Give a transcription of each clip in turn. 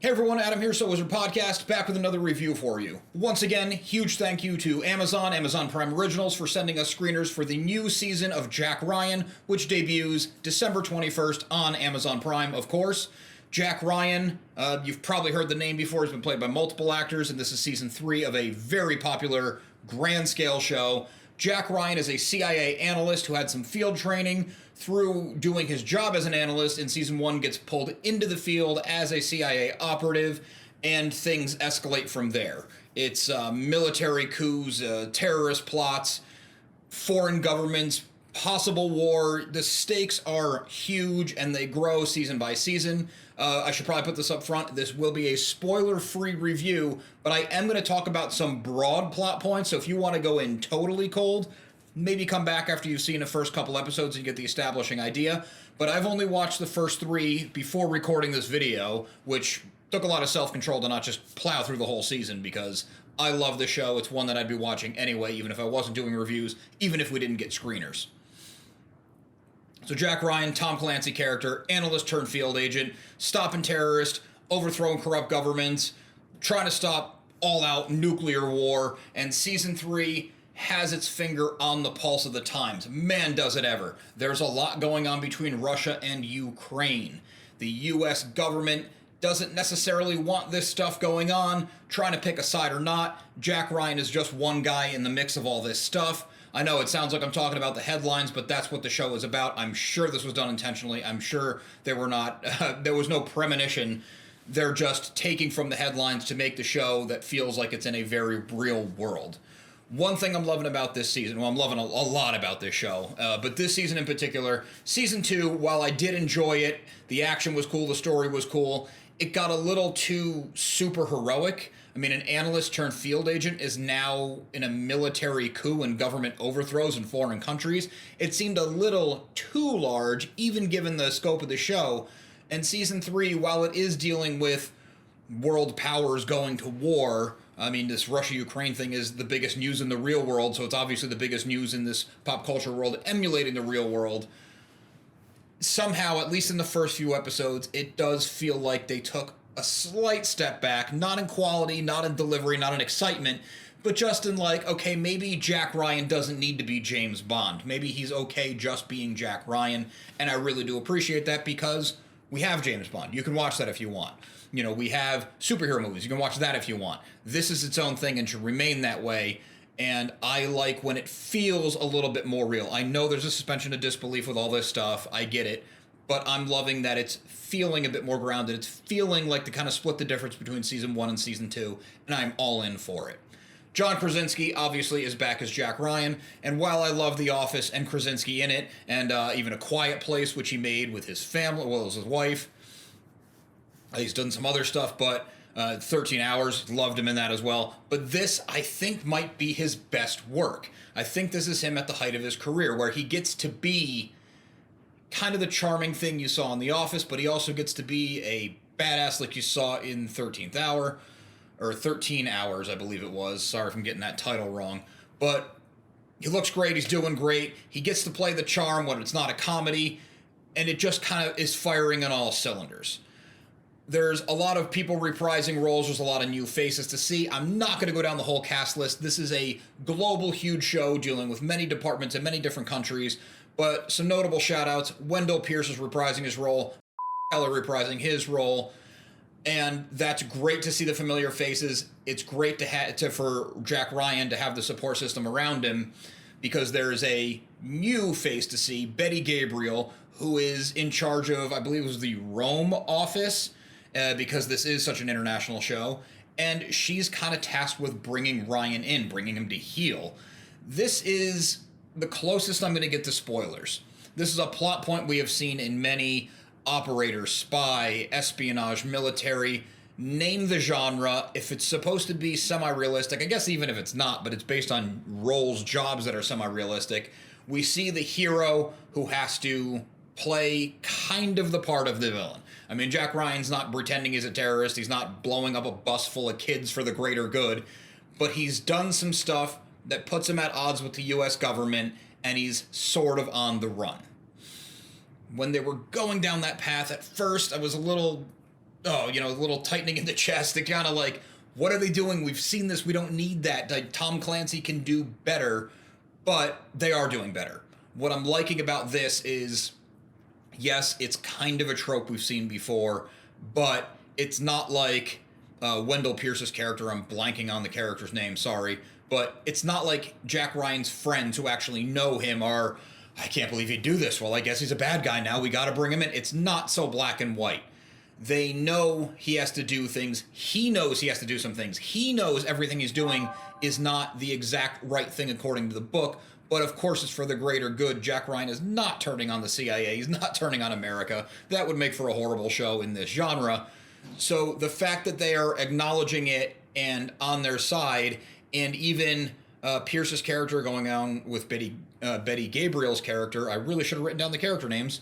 Hey everyone, Adam here, So Wizard Podcast, back with another review for you. Once again, huge thank you to Amazon Prime Originals for sending us screeners for the new season of Jack Ryan, which debuts December 21st on Amazon Prime, of course. Jack Ryan, you've probably heard the name before, he's been played by multiple actors, and this is season 3 of a very popular grand scale show. Jack Ryan is a CIA analyst who had some field training. Through doing his job as an analyst in season 1, gets pulled into the field as a CIA operative, and things escalate from there. It's military coups, terrorist plots, foreign governments, possible war. The stakes are huge and they grow season by season. I should probably put this up front. This will be a spoiler-free review, but I am going to talk about some broad plot points, so if you want to go in totally cold, maybe come back after you've seen the first couple episodes and get the establishing idea. But I've only watched the first 3 before recording this video, which took a lot of self-control to not just plow through the whole season, because I love the show. It's one that I'd be watching anyway, even if I wasn't doing reviews, even if we didn't get screeners. So Jack Ryan, Tom Clancy character, analyst turned field agent, stopping terrorists, overthrowing corrupt governments, trying to stop all-out nuclear war, and season 3 has its finger on the pulse of the times. Man, does it ever. There's a lot going on between Russia and Ukraine. The U.S. government doesn't necessarily want this stuff going on, trying to pick a side or not. Jack Ryan is just one guy in the mix of all this stuff. I know it sounds like I'm talking about the headlines, but that's what the show is about. I'm sure this was done intentionally. I'm sure there was no premonition. They're just taking from the headlines to make the show that feels like it's in a very real world. One thing I'm loving about this season, well, I'm loving a lot about this show, but this season in particular, season 2, while I did enjoy it, the action was cool, the story was cool, it got a little too super heroic. I mean, an analyst turned field agent is now in a military coup and government overthrows in foreign countries. It seemed a little too large, even given the scope of the show. And season 3, while it is dealing with world powers going to war, I mean, this Russia-Ukraine thing is the biggest news in the real world, so it's obviously the biggest news in this pop culture world, emulating the real world. Somehow, at least in the first few episodes, it does feel like they took a slight step back, not in quality, not in delivery, not in excitement, but just in like, okay, maybe Jack Ryan doesn't need to be James Bond. Maybe he's okay just being Jack Ryan, and I really do appreciate that because we have James Bond. You can watch that if you want. You know, we have superhero movies. You can watch that if you want. This is its own thing and should remain that way. And I like when it feels a little bit more real. I know there's a suspension of disbelief with all this stuff. I get it. But I'm loving that it's feeling a bit more grounded. It's feeling like to kind of split the difference between season 1 and season 2. And I'm all in for it. John Krasinski obviously is back as Jack Ryan. And while I love The Office and Krasinski in it, and even A Quiet Place, which he made with his family, well, it was his wife. He's done some other stuff, but 13 Hours, loved him in that as well. But this, I think, might be his best work. I think this is him at the height of his career, where he gets to be kind of the charming thing you saw in The Office, but he also gets to be a badass like you saw in 13th Hour, or 13 Hours, I believe it was. Sorry if I'm getting that title wrong. But he looks great, he's doing great. He gets to play the charm when it's not a comedy, and it just kind of is firing on all cylinders. There's a lot of people reprising roles. There's a lot of new faces to see. I'm not going to go down the whole cast list. This is a global, huge show dealing with many departments in many different countries. But some notable shout-outs. Wendell Pierce is reprising his role. Keller reprising his role. And that's great to see the familiar faces. It's great for Jack Ryan to have the support system around him, because there's a new face to see, Betty Gabriel, who is in charge of, I believe it was the Rome office, because this is such an international show, and she's kind of tasked with bringing Ryan in, bringing him to heel. This is the closest I'm going to get to spoilers. This is a plot point we have seen in many operator, spy, espionage, military, name the genre. If it's supposed to be semi-realistic, I guess even if it's not, but it's based on roles, jobs that are semi-realistic, we see the hero who has to play kind of the part of the villain. I mean, Jack Ryan's not pretending he's a terrorist. He's not blowing up a bus full of kids for the greater good. But he's done some stuff that puts him at odds with the U.S. government, and he's sort of on the run. When they were going down that path, at first I was a little oh, a little tightening in the chest. They kind of like, what are they doing? We've seen this. We don't need that. Like, Tom Clancy can do better, but they are doing better. What I'm liking about this is, yes, it's kind of a trope we've seen before, but it's not like Wendell Pierce's character. I'm blanking on the character's name, sorry. But it's not like Jack Ryan's friends who actually know him are, I can't believe he'd do this. Well, I guess he's a bad guy now. We got to bring him in. It's not so black and white. They know he has to do things. He knows he has to do some things. He knows everything he's doing is not the exact right thing according to the book, but of course it's for the greater good. Jack Ryan is not turning on the CIA. He's not turning on America. That would make for a horrible show in this genre. So the fact that they are acknowledging it and on their side, and even Pierce's character going on with Betty Gabriel's character, I really should have written down the character names.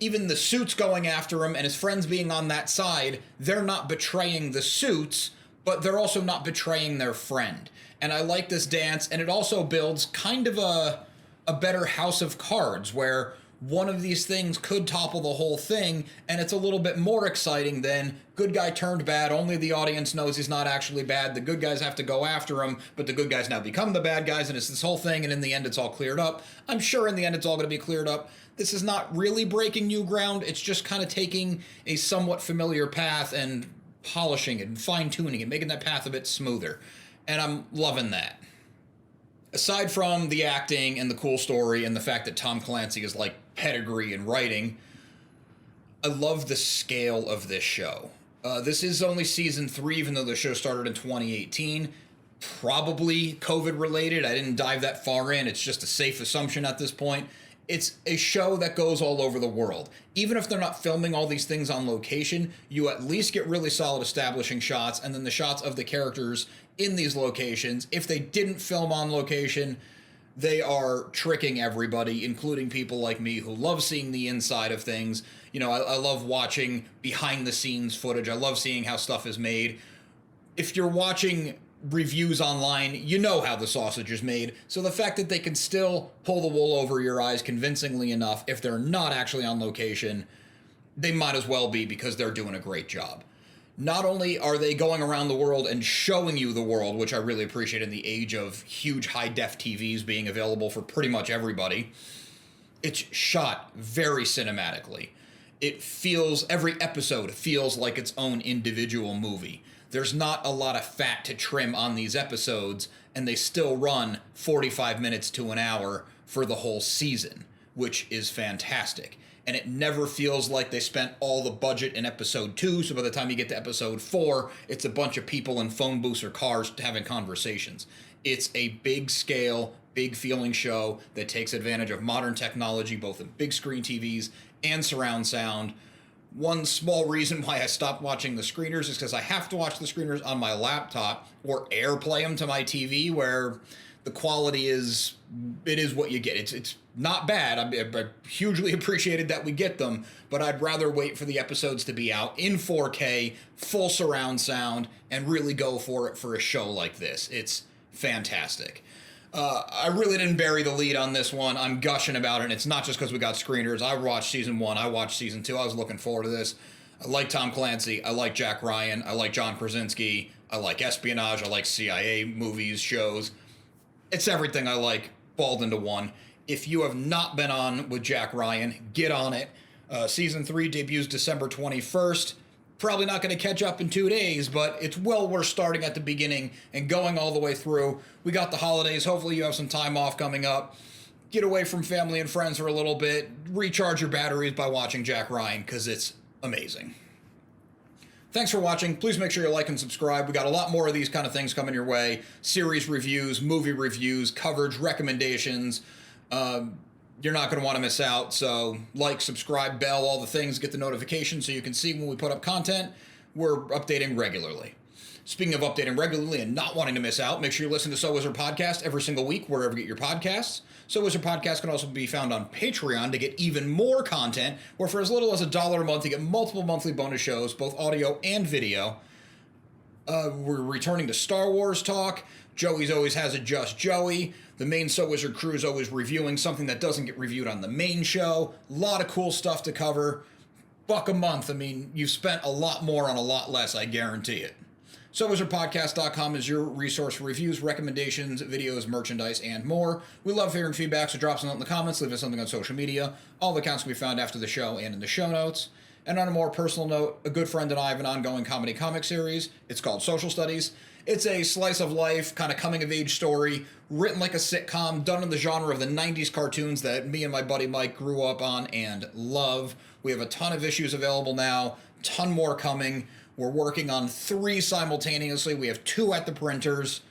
Even the suits going after him and his friends being on that side, they're not betraying the suits, but they're also not betraying their friend. And I like this dance, and it also builds kind of a better house of cards where one of these things could topple the whole thing, and it's a little bit more exciting than good guy turned bad, only the audience knows he's not actually bad, the good guys have to go after him, but the good guys now become the bad guys, and it's this whole thing, and in the end it's all cleared up. I'm sure in the end it's all going to be cleared up. This is not really breaking new ground, it's just kind of taking a somewhat familiar path and polishing it and fine-tuning it, making that path a bit smoother, and I'm loving that. Aside from the acting and the cool story and the fact that Tom Clancy is like pedigree in writing, I love the scale of this show. This is only season 3, even though the show started in 2018. Probably COVID related. I didn't dive that far in. It's just a safe assumption at this point. It's a show that goes all over the world. Even if they're not filming all these things on location, you at least get really solid establishing shots, and then the shots of the characters in these locations. If they didn't film on location, they are tricking everybody, including people like me who love seeing the inside of things. I love watching behind the scenes footage. I love seeing how stuff is made. If you're watching reviews online, you know how the sausage is made. So the fact that they can still pull the wool over your eyes convincingly enough, if they're not actually on location, they might as well be, because they're doing a great job. Not only are they going around the world and showing you the world, which I really appreciate in the age of huge high-def TVs being available for pretty much everybody, it's shot very cinematically. Every episode feels like its own individual movie. There's not a lot of fat to trim on these episodes, and they still run 45 minutes to an hour for the whole season, which is fantastic. And it never feels like they spent all the budget in episode 2, so by the time you get to episode 4, it's a bunch of people in phone booths or cars having conversations. It's a big scale, big feeling show that takes advantage of modern technology, both in big screen TVs and surround sound. One small reason why I stopped watching the screeners is because I have to watch the screeners on my laptop or AirPlay them to my TV, where the quality is what you get. It's not bad. I hugely appreciated that we get them, but I'd rather wait for the episodes to be out in 4K, full surround sound, and really go for it for a show like this. It's fantastic. I really didn't bury the lead on this one. I'm gushing about it, and it's not just because we got screeners. I watched season 1. I watched season 2. I was looking forward to this. I like Tom Clancy. I like Jack Ryan. I like John Krasinski. I like espionage. I like CIA movies, shows. It's everything I like, balled into one. If you have not been on with Jack Ryan, get on it. Season 3 debuts December 21st. Probably not going to catch up in 2 days, but it's well worth starting at the beginning and going all the way through. We got the holidays. Hopefully you have some time off coming up. Get away from family and friends for a little bit. Recharge your batteries by watching Jack Ryan, because it's amazing. Thanks for watching. Please make sure you like and subscribe. We got a lot more of these kind of things coming your way. Series reviews, movie reviews, coverage, recommendations. You're not going to want to miss out, so like, subscribe, bell, all the things, get the notifications so you can see when we put up content. We're updating regularly. Speaking of updating regularly and not wanting to miss out, make sure you listen to So Wizard Podcast every single week, wherever you get your podcasts. So Wizard Podcast can also be found on Patreon to get even more content, where for as little as $1 a month, you get multiple monthly bonus shows, both audio and video. We're returning to Star Wars talk. Joey's always has a Just Joey. The main So Wizard crew is always reviewing something that doesn't get reviewed on the main show. A lot of cool stuff to cover. $1 a month. I mean, you've spent a lot more on a lot less, I guarantee it. SoWizardPodcast.com is your resource for reviews, recommendations, videos, merchandise, and more. We love hearing feedback, so drop something in the comments, leave us something on social media. All the accounts can be found after the show and in the show notes. And on a more personal note, a good friend and I have an ongoing comedy comic series. It's called Social Studies. It's a slice of life, kind of coming-of-age story, written like a sitcom, done in the genre of the 90s cartoons that me and my buddy Mike grew up on and love. We have a ton of issues available now, ton more coming. We're working on 3 simultaneously. We have 2 at the printers.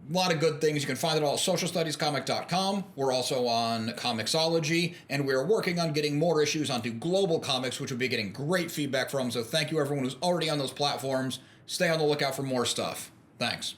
A lot of good things. You can find it all at socialstudiescomic.com. We're also on Comixology, and we're working on getting more issues onto Global Comics, which we'll be getting great feedback from. So thank you everyone who's already on those platforms. Stay on the lookout for more stuff. Thanks.